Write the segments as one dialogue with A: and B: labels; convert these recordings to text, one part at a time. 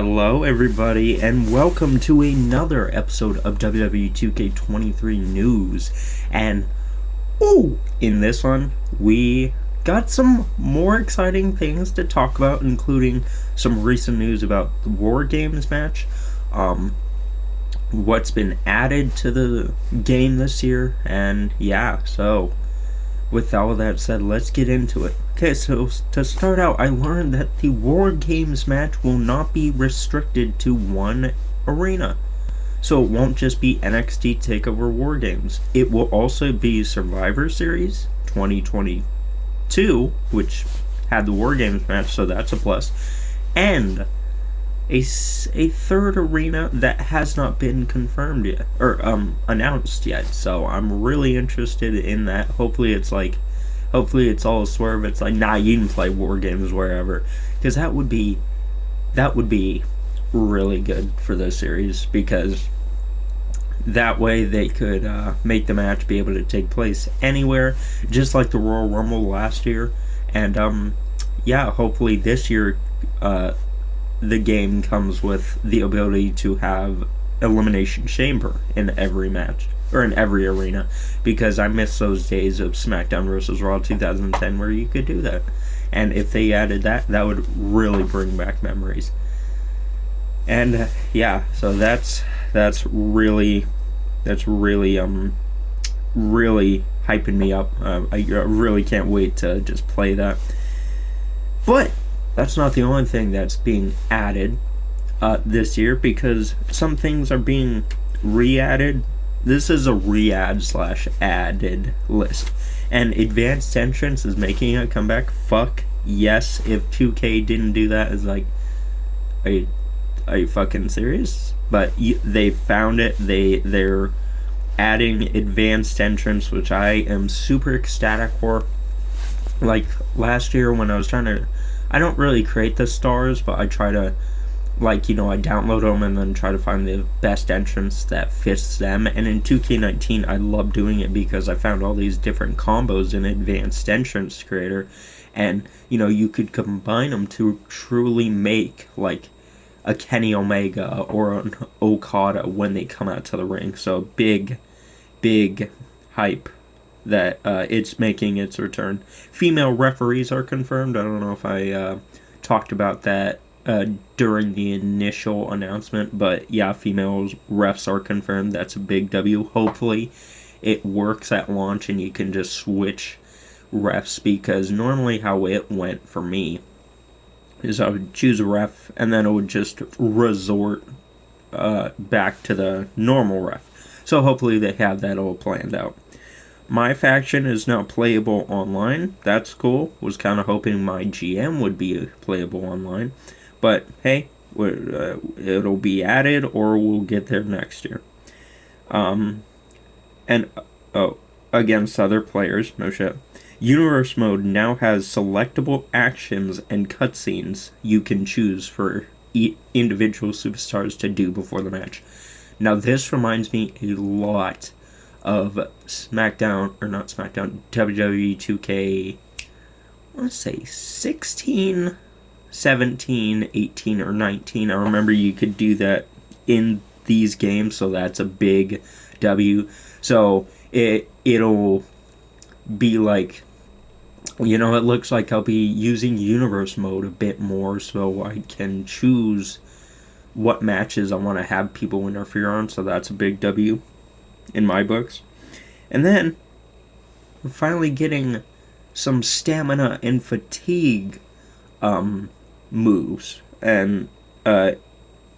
A: Hello, everybody, and welcome to another episode of WWE 2K23 News. And, in this one, we got some more exciting things to talk about, including some recent news about the War Games match, what's been added to the game this year, and yeah, so with all of that said, let's get into it. Okay, so to start out, I learned that the War Games match will not be restricted to one arena. So it won't just be NXT TakeOver War Games. It will also be Survivor Series 2022, which had the War Games match, so that's a plus. And a third arena that has not been confirmed yet, or announced yet. So I'm really interested in that. Hopefully it's all a swerve. It's like, nah, you can play War Games wherever, because that would be really good for this series, because that way they could make the match be able to take place anywhere, just like the Royal Rumble last year. And yeah, hopefully this year the game comes with the ability to have Elimination Chamber in every match, or in every arena, because I miss those days of SmackDown vs. Raw 2010 where you could do that. And if they added that, that would really bring back memories. And yeah, so that's really hyping me up. I really can't wait to just play that. But that's not the only thing that's being added this year, because some things are being re-added. This is a re-add/added list. And Advanced Entrance is making a comeback. Fuck yes. If 2K didn't do that, it's like, are you fucking serious? But they found it. They're adding Advanced Entrance, which I am super ecstatic for. Like last year when I was trying to, I don't really create the stars, but I try to, I download them and then try to find the best entrance that fits them. And in 2K19, I love doing it because I found all these different combos in Advanced Entrance Creator. And, you could combine them to truly make, like, a Kenny Omega or an Okada when they come out to the ring. So big hype that it's making its return. Female referees are confirmed. I don't know if I talked about that during the initial announcement, but yeah, female refs are confirmed. That's a big W. Hopefully it works at launch and you can just switch refs, because normally how it went for me is I would choose a ref and then it would just resort back to the normal ref. So hopefully they have that all planned out. My faction is now playable online. That's cool. Was kind of hoping my GM would be playable online. But hey, it'll be added, or we'll get there next year. Against other players, no shit. Universe Mode now has selectable actions and cutscenes you can choose for individual superstars to do before the match. Now this reminds me a lot of WWE 2K, I want to say 16, 17, 18, or 19. I remember you could do that in these games, so that's a big W. So it'll be like, it looks like I'll be using Universe Mode a bit more, so I can choose what matches I want to have people interfere on, so that's a big W in my books. And then we're finally getting some stamina and fatigue moves. And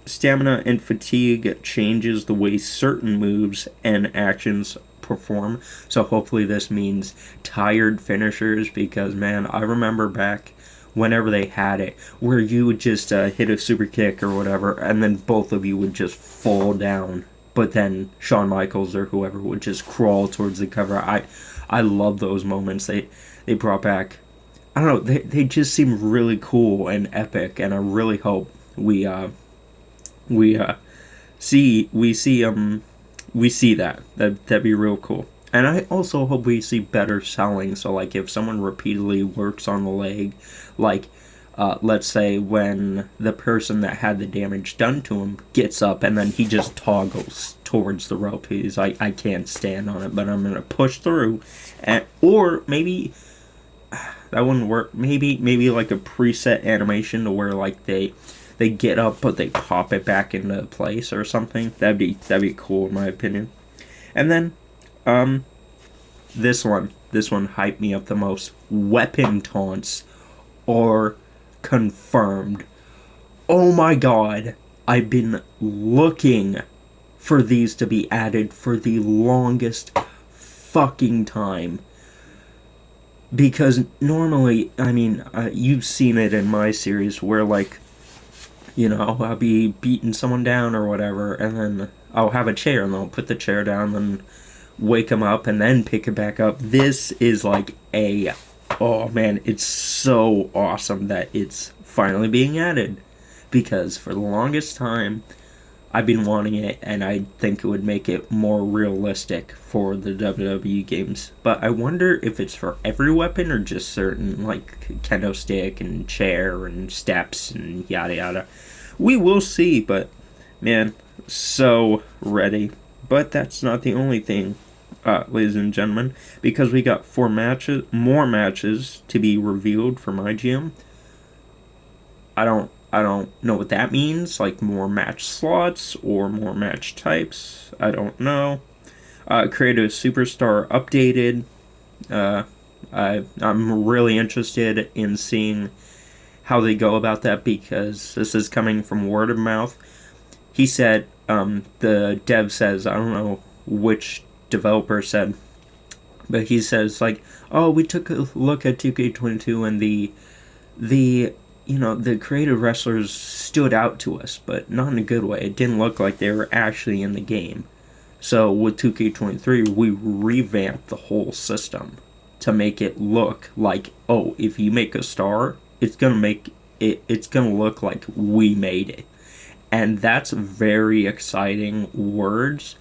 A: stamina and fatigue changes the way certain moves and actions perform. So hopefully this means tired finishers, because man, I remember back whenever they had it where you would just hit a super kick or whatever and then both of you would just fall down, but then Shawn Michaels or whoever would just crawl towards the cover. I love those moments. They brought back, I don't know, they just seem really cool and epic, and I really hope we see that. That'd be real cool. And I also hope we see better selling. So like if someone repeatedly works on the leg, like let's say when the person that had the damage done to him gets up and then he just toggles towards the rope. He's like, I can't stand on it, but I'm gonna push through. Or maybe that wouldn't work. Maybe like a preset animation to where like they get up but they pop it back into place or something. That'd be cool in my opinion. And then this one hyped me up the most. Weapon taunts are confirmed. Oh my god, I've been looking for these to be added for the longest fucking time. Because normally, I mean, you've seen it in my series where, like, you know, I'll be beating someone down or whatever, and then I'll have a chair, and I'll put the chair down, and wake them up, and then pick it back up. This is like oh man, it's so awesome that it's finally being added. Because for the longest time, I've been wanting it, and I think it would make it more realistic for the WWE games. But I wonder if it's for every weapon or just certain, like kendo stick and chair and steps and yada yada. We will see, but man, so ready. But that's not the only thing, ladies and gentlemen, because we got more matches to be revealed from IGM. I don't know what that means, like more match slots or more match types. I don't know. Creative Superstar updated. I'm really interested in seeing how they go about that, because this is coming from word of mouth. He said, the dev says, I don't know which developer said, but he says, like, oh, we took a look at 2K22 and the you know, the creative wrestlers stood out to us, but not in a good way. It didn't look like they were actually in the game. So with 2K23, we revamped the whole system to make it look like, oh, if you make a star, it's gonna look like we made it. And that's very exciting words.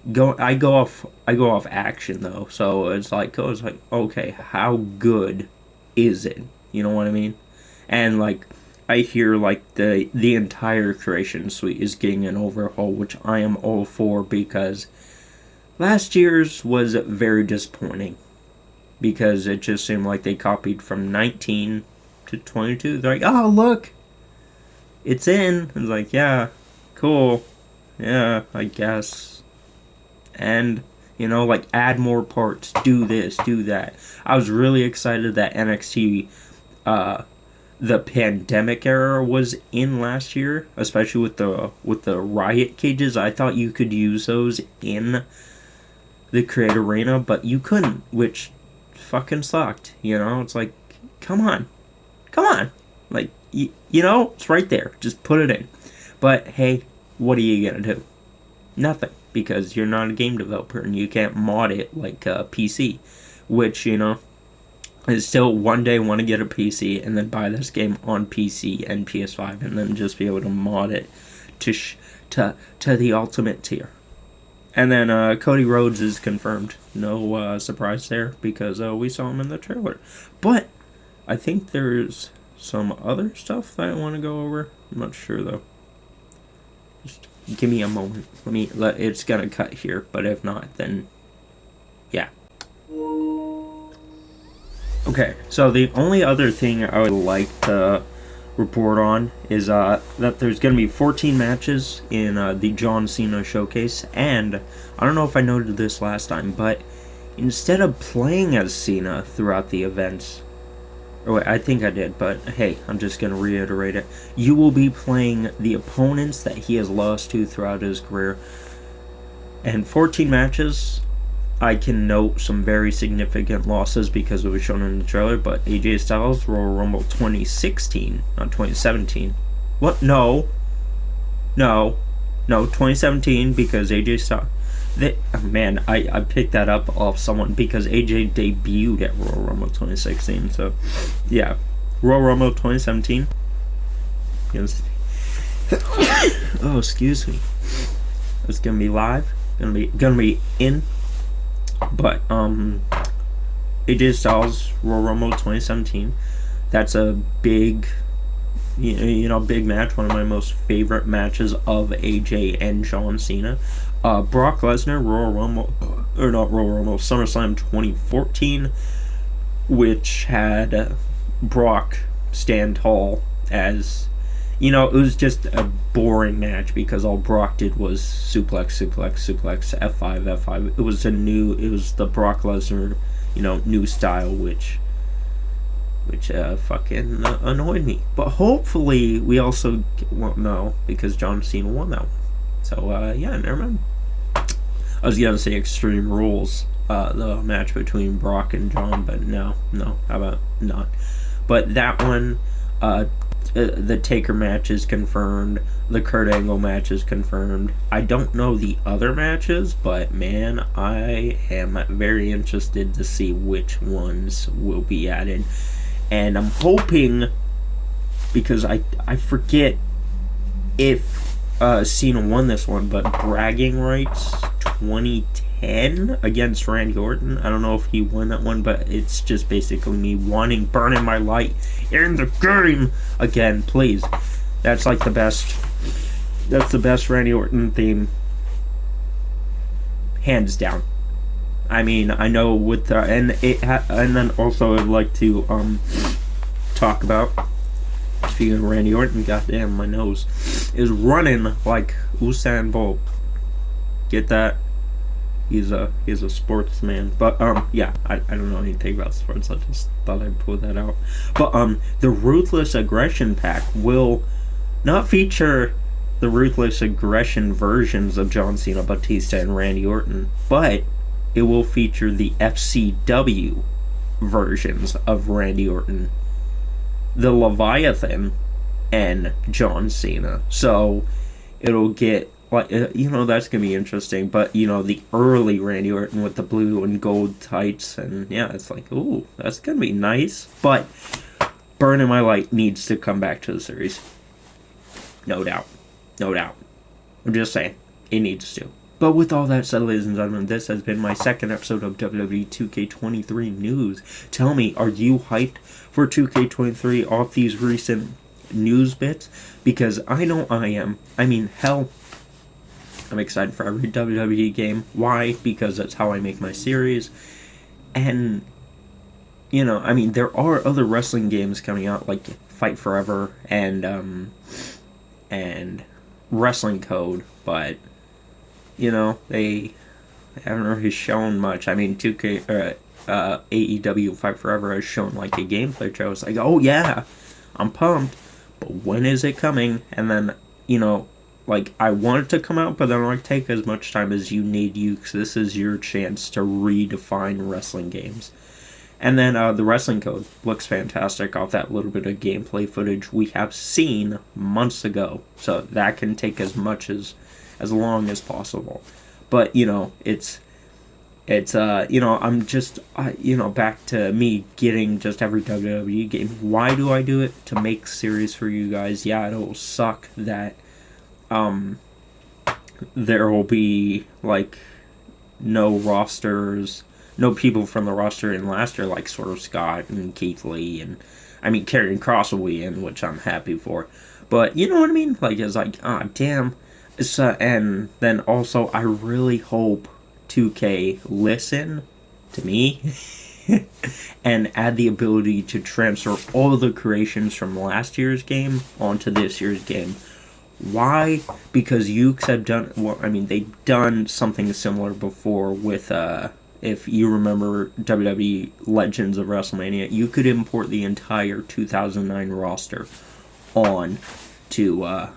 A: I go off action though. So it's like okay, how good is it? You know what I mean? And like I hear like the entire creation suite is getting an overhaul, which I am all for, because last year's was very disappointing, because it just seemed like they copied from 19 to 22. They're like, oh look, it's in. It's like, yeah, cool, yeah, I guess. And you know, like, add more parts, do this, do that. I was really excited that NXT the pandemic era was in last year, especially with the riot cages. I thought you could use those in the Create Arena, but you couldn't, which fucking sucked. You know, it's like, come on, like, you know, it's right there, just put it in. But hey, what are you gonna do? Nothing, because you're not a game developer and you can't mod it like a PC, which, you know, I still one day want to get a PC and then buy this game on PC and PS5 and then just be able to mod it to the ultimate tier. And then Cody Rhodes is confirmed. No surprise there, because we saw him in the trailer. But I think there's some other stuff that I want to go over. I'm not sure though. Just give me a moment. It's gonna cut here, but if not, then yeah. Okay, so the only other thing I would like to report on is that there's going to be 14 matches in the John Cena Showcase, and I don't know if I noted this last time, but instead of playing as Cena throughout the events, or wait, I think I did, but hey, I'm just going to reiterate it, you will be playing the opponents that he has lost to throughout his career, and 14 matches. I can note some very significant losses because it was shown in the trailer, but AJ Styles, Royal Rumble 2016, not 2017. What? No, 2017, because AJ Styles... man, I picked that up off someone, because AJ debuted at Royal Rumble 2016, so, yeah. Royal Rumble 2017. Yes. Oh, excuse me. It's gonna be live. Gonna be in. But AJ Styles, Royal Rumble 2017, that's a big big match, one of my most favorite matches of AJ and John Cena. Brock Lesnar, Royal Rumble, or not Royal Rumble, SummerSlam 2014, which had Brock stand tall as, it was just a boring match because all Brock did was suplex, F5, F5. It was the Brock Lesnar, new style, which fucking annoyed me. But hopefully we also, no, because John Cena won that one. So, never mind. I was gonna say Extreme Rules, the match between Brock and John, but no, how about not? But that one, the Taker match is confirmed, the Kurt Angle match is confirmed. I don't know the other matches, but man, I am very interested to see which ones will be added. And I'm hoping, because I forget if Cena won this one, but Bragging Rights 2010 against Randy Orton. I don't know if he won that one, but it's just basically me burning my light in the game again, please. That's like the best. That's the best Randy Orton theme, hands down. I mean, I know with the and then also I'd like to talk about, speaking of Randy Orton, goddamn my nose is running like Usain Bolt. Get that? He's a sportsman. But yeah, I don't know anything about sports. I just thought I'd pull that out. But the Ruthless Aggression pack will not feature the Ruthless Aggression versions of John Cena, Batista, and Randy Orton, but it will feature the FCW versions of Randy Orton, the Leviathan, and John Cena. So it'll get, like, that's gonna be interesting. But the early Randy Orton with the blue and gold tights, and yeah, it's like, ooh, that's gonna be nice. But Burning My Light needs to come back to the series, no doubt. I'm just saying, it needs to. But with all that said, ladies and gentlemen, this has been my second episode of WWE 2K23 News. Tell me, are you hyped for 2K23 off these recent news bits? Because I know I am. I mean, hell, I'm excited for every WWE game. Why? Because that's how I make my series. And, there are other wrestling games coming out, like Fight Forever and Wrestling Code, but they haven't really shown much. I mean, 2K AEW Fight Forever has shown like a gameplay trailer. It's like, oh yeah, I'm pumped, but when is it coming? And then I want it to come out, but then I'm like, take as much time as you need, because this is your chance to redefine wrestling games. And then the Wrestling Code looks fantastic off that little bit of gameplay footage we have seen months ago. So that can take as long as possible. But it's I'm just back to me getting just every WWE game. Why do I do it? To make series for you guys. Yeah, it'll suck that there will be like no rosters, no people from the roster in last year, like sort of Scott and Keith Lee, and I mean Karrion Kross will be in, which I'm happy for. But you know what I mean? Like, it's like, damn. So, and then also, I really hope 2K listen to me and add the ability to transfer all of the creations from last year's game onto this year's game. Why? Because Ukes have done, they've done something similar before with, if you remember WWE Legends of WrestleMania, you could import the entire 2009 roster on to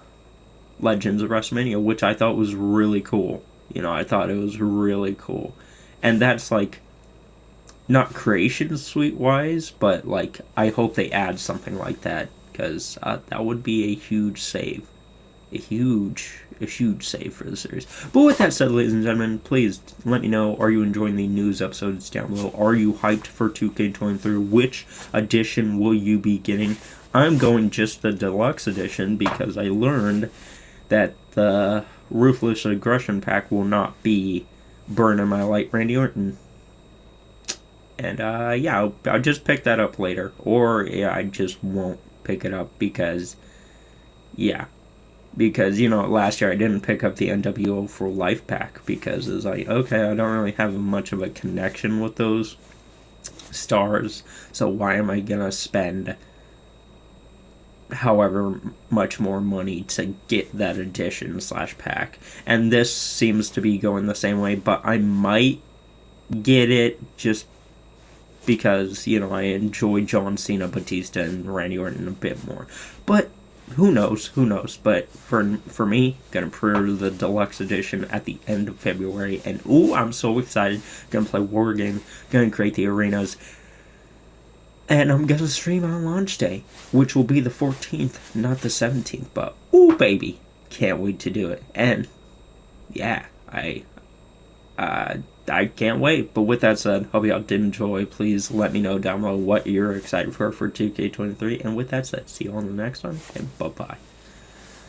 A: Legends of WrestleMania, which I thought was really cool. I thought it was really cool. And that's like, not creation suite wise, but like, I hope they add something like that, because that would be a huge save. A huge save for the series. But with that said, ladies and gentlemen, please let me know, are you enjoying the news episodes down below? Are you hyped for 2K23? Which edition will you be getting? I'm going just the deluxe edition because I learned that the Ruthless Aggression pack will not be Burning My Light Randy Orton. And I'll just pick that up later. Or I just won't pick it up because, yeah. Because, last year I didn't pick up the NWO for Life Pack because it's like, okay, I don't really have much of a connection with those stars, so why am I gonna spend however much more money to get that edition / pack? And this seems to be going the same way, but I might get it just because, I enjoy John Cena, Batista, and Randy Orton a bit more. But who knows? But for me, gonna pre-order the deluxe edition at the end of February, and I'm so excited. Gonna play War Game, gonna create the arenas, and I'm gonna stream on launch day, which will be the 14th, not the 17th. But baby, can't wait to do it. And yeah, I can't wait. But with that said, hope y'all did enjoy. Please let me know down below what you're excited for 2K23. And with that said, see you on the next one, and bye-bye.